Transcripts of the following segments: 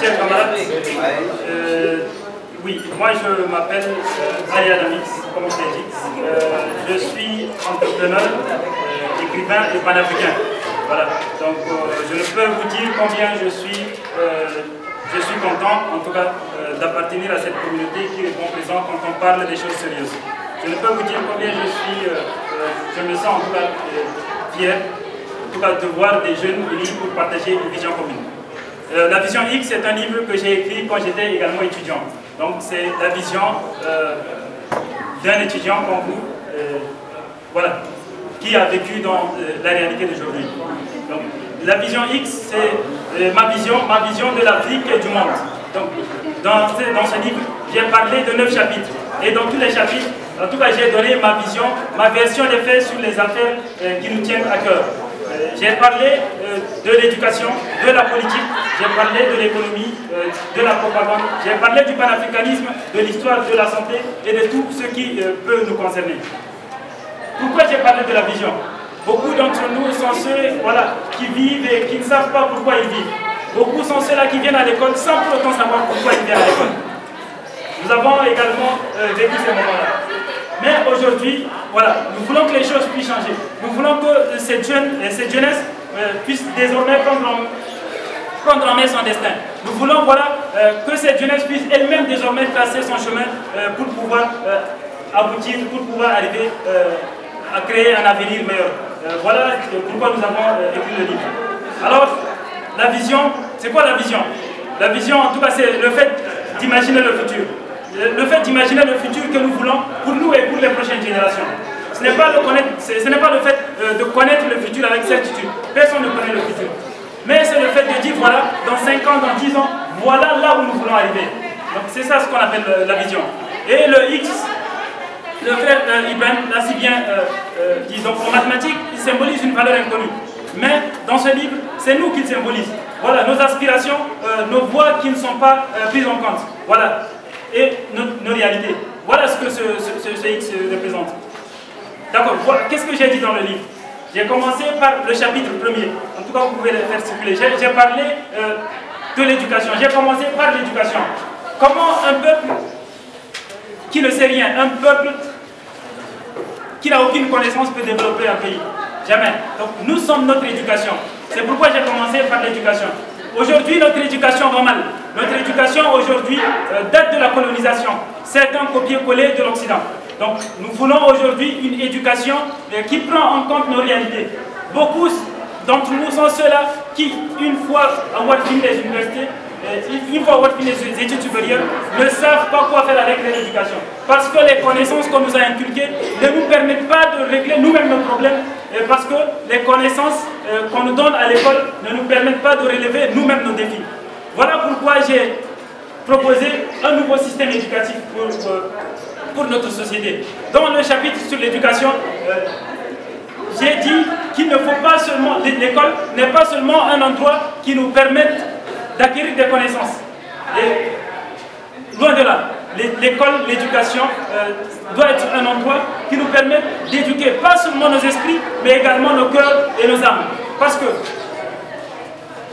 chers camarades, oui, moi je m'appelle Ali Adamix, comme je l'ai dit. Je suis entrepreneur, écrivain et panafricain. Voilà, donc je ne peux vous dire combien je suis content, en tout cas, d'appartenir à cette communauté qui répond présent quand on parle des choses sérieuses. Je ne peux vous dire combien je me sens en tout cas fier, en tout cas de voir des jeunes unis pour partager une vision commune. La Vision X, c'est un livre que j'ai écrit quand j'étais également étudiant. Donc c'est la vision d'un étudiant comme vous, voilà, qui a vécu dans la réalité d'aujourd'hui. Donc la Vision X, c'est ma vision de l'Afrique et du monde. Donc dans ce livre, j'ai parlé de 9 chapitres. Et dans tous les chapitres, en tout cas, j'ai donné ma vision, ma version des faits sur les affaires qui nous tiennent à cœur. J'ai parlé de l'éducation, de la politique, j'ai parlé de l'économie, de la propagande, j'ai parlé du panafricanisme, de l'histoire, de la santé et de tout ce qui peut nous concerner. Pourquoi j'ai parlé de la vision? Beaucoup d'entre nous sont ceux qui vivent et qui ne savent pas pourquoi ils vivent. Beaucoup sont ceux-là qui viennent à l'école sans pour autant savoir pourquoi ils viennent à l'école. Nous avons également vécu ces moments-là. Mais aujourd'hui, voilà, nous voulons que les choses puissent changer. Nous voulons que cette jeunesse puisse désormais prendre en main son destin. Nous voulons que cette jeunesse puisse elle-même désormais tracer son chemin pour pouvoir aboutir, pour pouvoir arriver à créer un avenir meilleur. Voilà pourquoi nous avons écrit le livre. Alors, la vision, c'est quoi la vision? La vision, en tout cas, c'est le fait d'imaginer le futur. Le fait d'imaginer le futur que nous voulons pour nous et pour les prochaines générations. Ce n'est pas le fait de connaître le futur avec certitude. Personne ne connaît le futur. Mais c'est le fait de dire, voilà, dans 5 ans, dans 10 ans, voilà là où nous voulons arriver. Donc c'est ça ce qu'on appelle la vision. Et le X, le frère Ibrahim l'a si bien dit, donc en mathématiques, il symbolise une valeur inconnue. Mais dans ce livre, c'est nous qui le symbolise. Voilà, nos aspirations, nos voix qui ne sont pas prises en compte. Voilà. Et nos réalités. Voilà ce que ce X représente. D'accord, qu'est-ce que j'ai dit dans le livre? J'ai commencé par le chapitre 1er. En tout cas, vous pouvez le faire circuler. J'ai parlé de l'éducation. J'ai commencé par l'éducation. Comment un peuple qui ne sait rien, un peuple qui n'a aucune connaissance peut développer un pays? Jamais. Donc nous sommes notre éducation. C'est pourquoi j'ai commencé par l'éducation. Aujourd'hui, notre éducation va mal. Notre éducation aujourd'hui date de la colonisation. C'est un copier-coller de l'Occident. Donc nous voulons aujourd'hui une éducation qui prend en compte nos réalités. Beaucoup d'entre nous sont ceux-là qui, une fois avoir fini les universités, une fois avoir fini les études supérieures, ne savent pas quoi faire avec l'éducation. Parce que les connaissances qu'on nous a inculquées ne nous permettent pas de régler nous-mêmes nos problèmes. Et parce que les connaissances qu'on nous donne à l'école ne nous permettent pas de relever nous-mêmes nos défis. Voilà pourquoi j'ai proposé un nouveau système éducatif pour notre société. Dans le chapitre sur l'éducation, j'ai dit qu'il ne faut pas seulement, l'école n'est pas seulement un endroit qui nous permette d'acquérir des connaissances. Et loin de là, l'école, l'éducation doit être un endroit qui nous permette d'éduquer pas seulement nos esprits, mais également nos cœurs et nos âmes. Parce que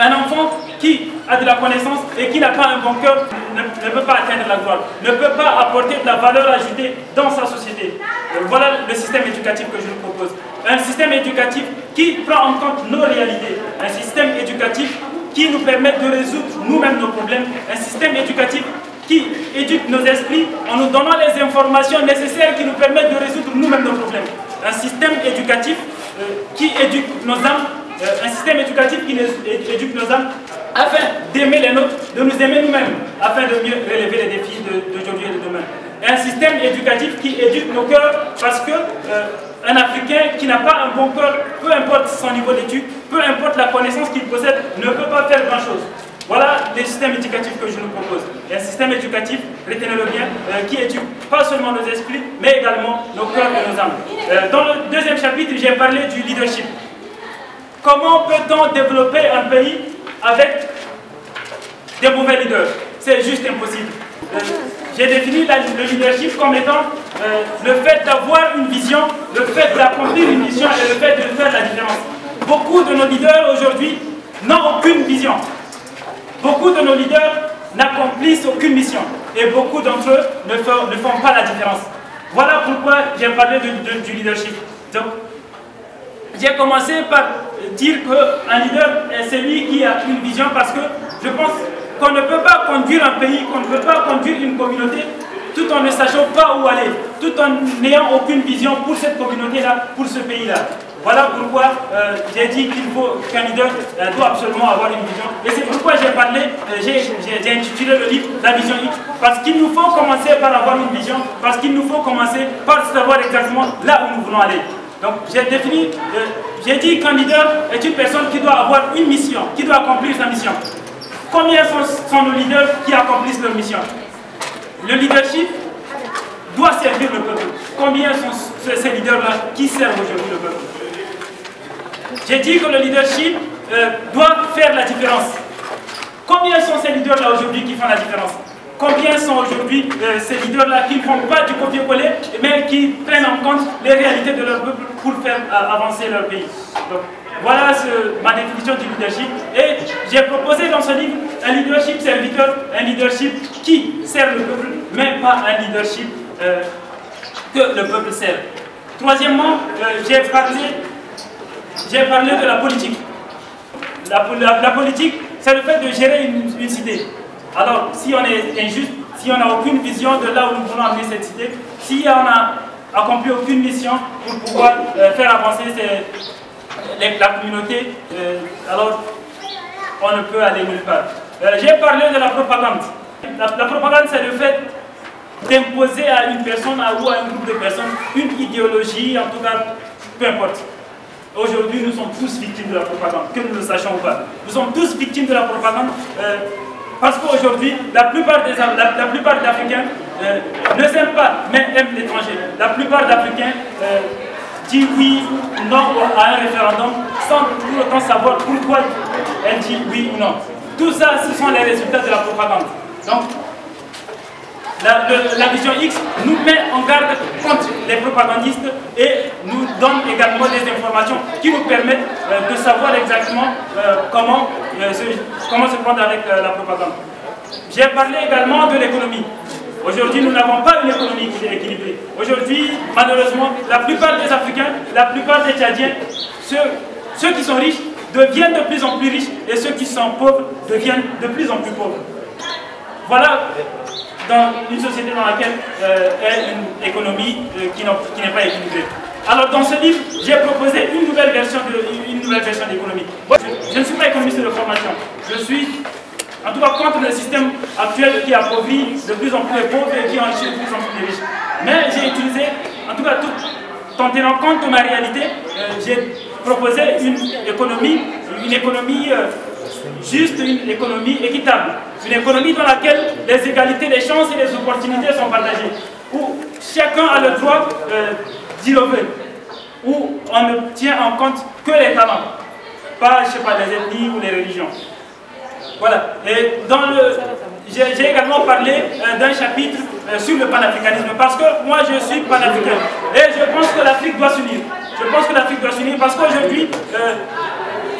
un enfant qui a de la connaissance et qui n'a pas un bon cœur ne peut pas atteindre la gloire, ne peut pas apporter de la valeur ajoutée dans sa société. Voilà le système éducatif que je vous propose. Un système éducatif qui prend en compte nos réalités. Un système éducatif qui nous permet de résoudre nous-mêmes nos problèmes. Un système éducatif qui éduque nos esprits en nous donnant les informations nécessaires qui nous permettent de résoudre nous-mêmes nos problèmes. Un système éducatif qui éduque nos âmes. Un système éducatif qui éduque nos âmes afin d'aimer les nôtres, de nous aimer nous-mêmes, afin de mieux relever les défis d'aujourd'hui et de demain. Et un système éducatif qui éduque nos cœurs parce que un Africain qui n'a pas un bon cœur, peu importe son niveau d'études, peu importe la connaissance qu'il possède, ne peut pas faire grand-chose. Voilà les systèmes éducatifs que je nous propose. Et un système éducatif, retenez-le bien, qui éduque pas seulement nos esprits, mais également nos cœurs et nos âmes. Dans le deuxième chapitre, j'ai parlé du leadership. Comment peut-on développer un pays avec des mauvais leaders? C'est juste impossible. J'ai défini le leadership comme étant le fait d'avoir une vision, le fait d'accomplir une mission et le fait de faire la différence. Beaucoup de nos leaders aujourd'hui n'ont aucune vision. Beaucoup de nos leaders n'accomplissent aucune mission et beaucoup d'entre eux ne font pas la différence. Voilà pourquoi j'ai parlé du leadership. Donc, j'ai commencé par dire qu'un leader est celui qui a une vision parce que je pense qu'on ne peut pas conduire un pays, qu'on ne peut pas conduire une communauté tout en ne sachant pas où aller, tout en n'ayant aucune vision pour cette communauté-là, pour ce pays-là. Voilà pourquoi j'ai dit qu'un leader doit absolument avoir une vision. Et c'est pourquoi j'ai parlé, j'ai intitulé le livre La Vision X, parce qu'il nous faut commencer par avoir une vision, parce qu'il nous faut commencer par savoir exactement là où nous voulons aller. Donc j'ai dit qu'un leader est une personne qui doit avoir une mission, qui doit accomplir sa mission. Combien sont nos leaders qui accomplissent leur mission? Le leadership doit servir le peuple. Combien sont ces leaders-là qui servent aujourd'hui le peuple? J'ai dit que le leadership doit faire la différence. Combien sont ces leaders-là aujourd'hui qui font la différence? Combien sont aujourd'hui ces leaders-là qui ne font pas du copier-coller, mais qui prennent en compte les réalités de leur peuple pour faire avancer leur pays? Donc, voilà ma définition du leadership. Et j'ai proposé dans ce livre un leadership serviteur, un leadership qui sert le peuple, mais pas un leadership que le peuple sert. Troisièmement, j'ai parlé de la politique. La politique, c'est le fait de gérer une cité. Alors, si on est injuste, si on n'a aucune vision de là où nous voulons amener cette cité, si on n'a accompli aucune mission pour pouvoir faire avancer la communauté, alors on ne peut aller nulle part. J'ai parlé de la propagande. La propagande, c'est le fait d'imposer à une personne ou à un groupe de personnes une idéologie, en tout cas, peu importe. Aujourd'hui, nous sommes tous victimes de la propagande, que nous le sachions ou pas. Nous sommes tous victimes de la propagande parce qu'aujourd'hui, la plupart d'Africains ne s'aiment pas, mais aiment l'étranger. La plupart d'Africains disent oui ou non à un référendum sans pour autant savoir pourquoi elle dit oui ou non. Tout ça, ce sont les résultats de la propagande. Donc, la vision X nous met en garde contre les propagandistes et nous donne également des informations qui nous permettent de savoir exactement comment se prendre avec la propagande. J'ai parlé également de l'économie. Aujourd'hui, nous n'avons pas une économie qui est équilibrée. Aujourd'hui, malheureusement, la plupart des Africains, la plupart des Tchadiens, ceux qui sont riches deviennent de plus en plus riches et ceux qui sont pauvres deviennent de plus en plus pauvres. Voilà dans une société dans laquelle est une économie qui n'est pas équilibrée. Alors dans ce livre, j'ai proposé une nouvelle version d'économie. Je ne suis pas économiste de formation. Je suis en tout cas contre le système actuel qui appauvrit de plus en plus les pauvres et qui enrichit de plus en plus les riches. Mais j'ai utilisé, en tout cas en tenant compte de ma réalité, j'ai proposé une économie juste, une économie équitable. Une économie dans laquelle les égalités, les chances et les opportunités sont partagées. Où chacun a le droit d'y lever. Où on ne tient en compte que les talents. Pas, je sais pas, les ethnies ou les religions. Voilà. Et j'ai également parlé d'un chapitre sur le panafricanisme. Parce que moi je suis panafricain. Et je pense que l'Afrique doit s'unir. Je pense que l'Afrique doit s'unir parce qu'aujourd'hui,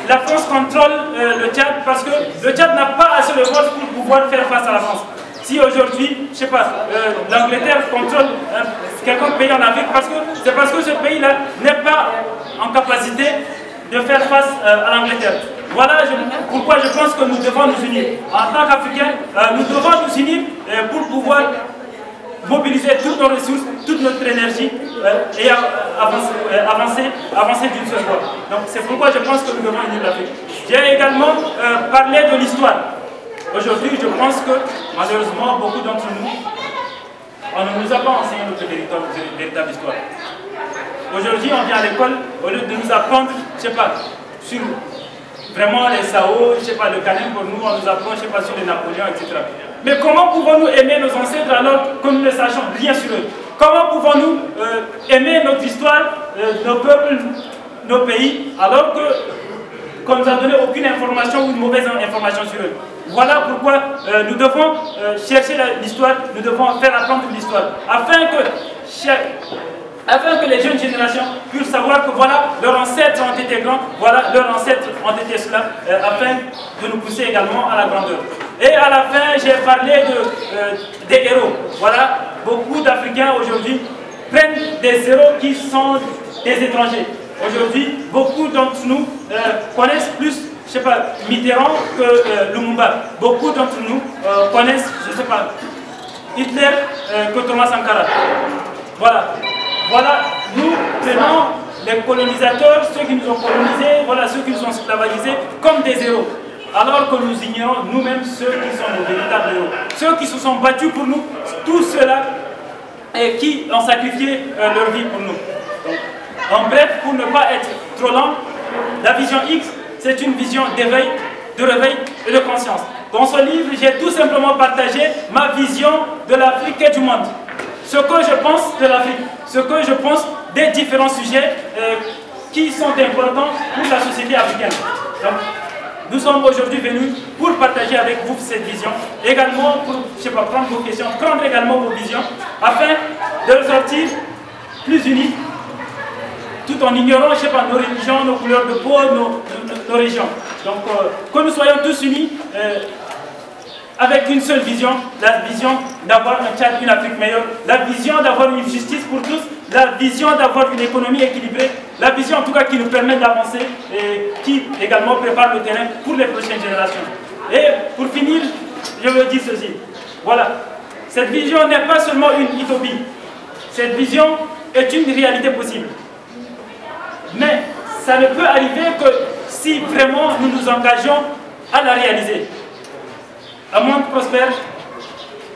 la France contrôle le Tchad parce que le Tchad n'a pas assez de force pour pouvoir faire face à la France. Si aujourd'hui, je sais pas, l'Angleterre contrôle quelconque pays en Afrique, c'est parce que ce pays-là n'est pas en capacité de faire face à l'Angleterre. Voilà pourquoi je pense que nous devons nous unir. En tant qu'Africains, nous devons nous unir pour pouvoir mobiliser toutes nos ressources, toute notre énergie et avancer d'une seule voie. Donc c'est pourquoi je pense que nous devons unir l'Afrique. J'ai également parlé de l'histoire. Aujourd'hui, je pense que malheureusement, beaucoup d'entre nous, on ne nous a pas enseigné notre véritable histoire. Aujourd'hui, on vient à l'école, au lieu de nous apprendre, je ne sais pas, sur vraiment les Sao, je ne sais pas, le Canin pour nous, on nous apprend, je ne sais pas, sur les Napoléons, etc. Mais comment pouvons-nous aimer nos ancêtres alors que nous ne sachons rien sur eux? Comment pouvons-nous aimer notre histoire, nos peuples, nos pays, alors qu'on ne nous a donné aucune information ou une mauvaise information sur eux? Voilà pourquoi nous devons chercher l'histoire, nous devons faire apprendre l'histoire, afin que afin que les jeunes générations puissent savoir que voilà, leurs ancêtres ont été grands, voilà, leurs ancêtres ont été cela, afin de nous pousser également à la grandeur. Et à la fin, j'ai parlé des héros. Voilà, beaucoup d'Africains aujourd'hui prennent des héros qui sont des étrangers. Aujourd'hui, beaucoup d'entre nous connaissent plus, je sais pas, Mitterrand que Lumumba. Beaucoup d'entre nous connaissent, je sais pas, Hitler que Thomas Sankara. Voilà. Voilà, nous prenons les colonisateurs, ceux qui nous ont colonisés, voilà, ceux qui nous ont esclavagisés, comme des héros. Alors que nous ignorons nous-mêmes ceux qui sont nos véritables héros. Ceux qui se sont battus pour nous, tous ceux-là et qui ont sacrifié leur vie pour nous. Donc, en bref, pour ne pas être trop lent, la vision X, c'est une vision d'éveil, de réveil et de conscience. Dans ce livre, j'ai tout simplement partagé ma vision de l'Afrique et du monde. Ce que je pense de l'Afrique, ce que je pense des différents sujets qui sont importants pour la société africaine. Donc, nous sommes aujourd'hui venus pour partager avec vous cette vision, également pour, je sais pas, prendre vos questions, prendre également vos visions, afin de ressortir plus unis, tout en ignorant, je sais pas, nos religions, nos couleurs de peau, nos régions. Donc, que nous soyons tous unis, avec une seule vision, la vision d'avoir un Tchad, une Afrique meilleure, la vision d'avoir une justice pour tous, la vision d'avoir une économie équilibrée, la vision en tout cas qui nous permet d'avancer et qui également prépare le terrain pour les prochaines générations. Et pour finir, je veux dire ceci. Voilà, cette vision n'est pas seulement une utopie, cette vision est une réalité possible. Mais ça ne peut arriver que si vraiment nous nous engageons à la réaliser. Un monde prospère,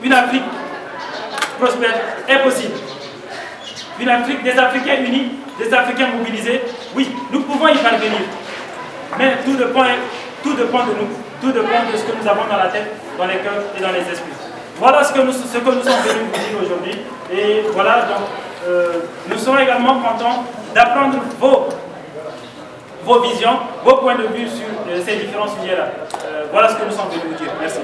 une Afrique prospère est possible. Une Afrique, des Africains unis, des Africains mobilisés, oui, nous pouvons y parvenir. Mais tout dépend de nous, tout dépend de ce que nous avons dans la tête, dans les cœurs et dans les esprits. Voilà ce que nous sommes venus vous dire aujourd'hui. Et voilà, donc, nous serons également contents d'apprendre vos visions, vos points de vue sur ces différents sujets-là. Voilà ce que nous sommes venus vous dire. Merci.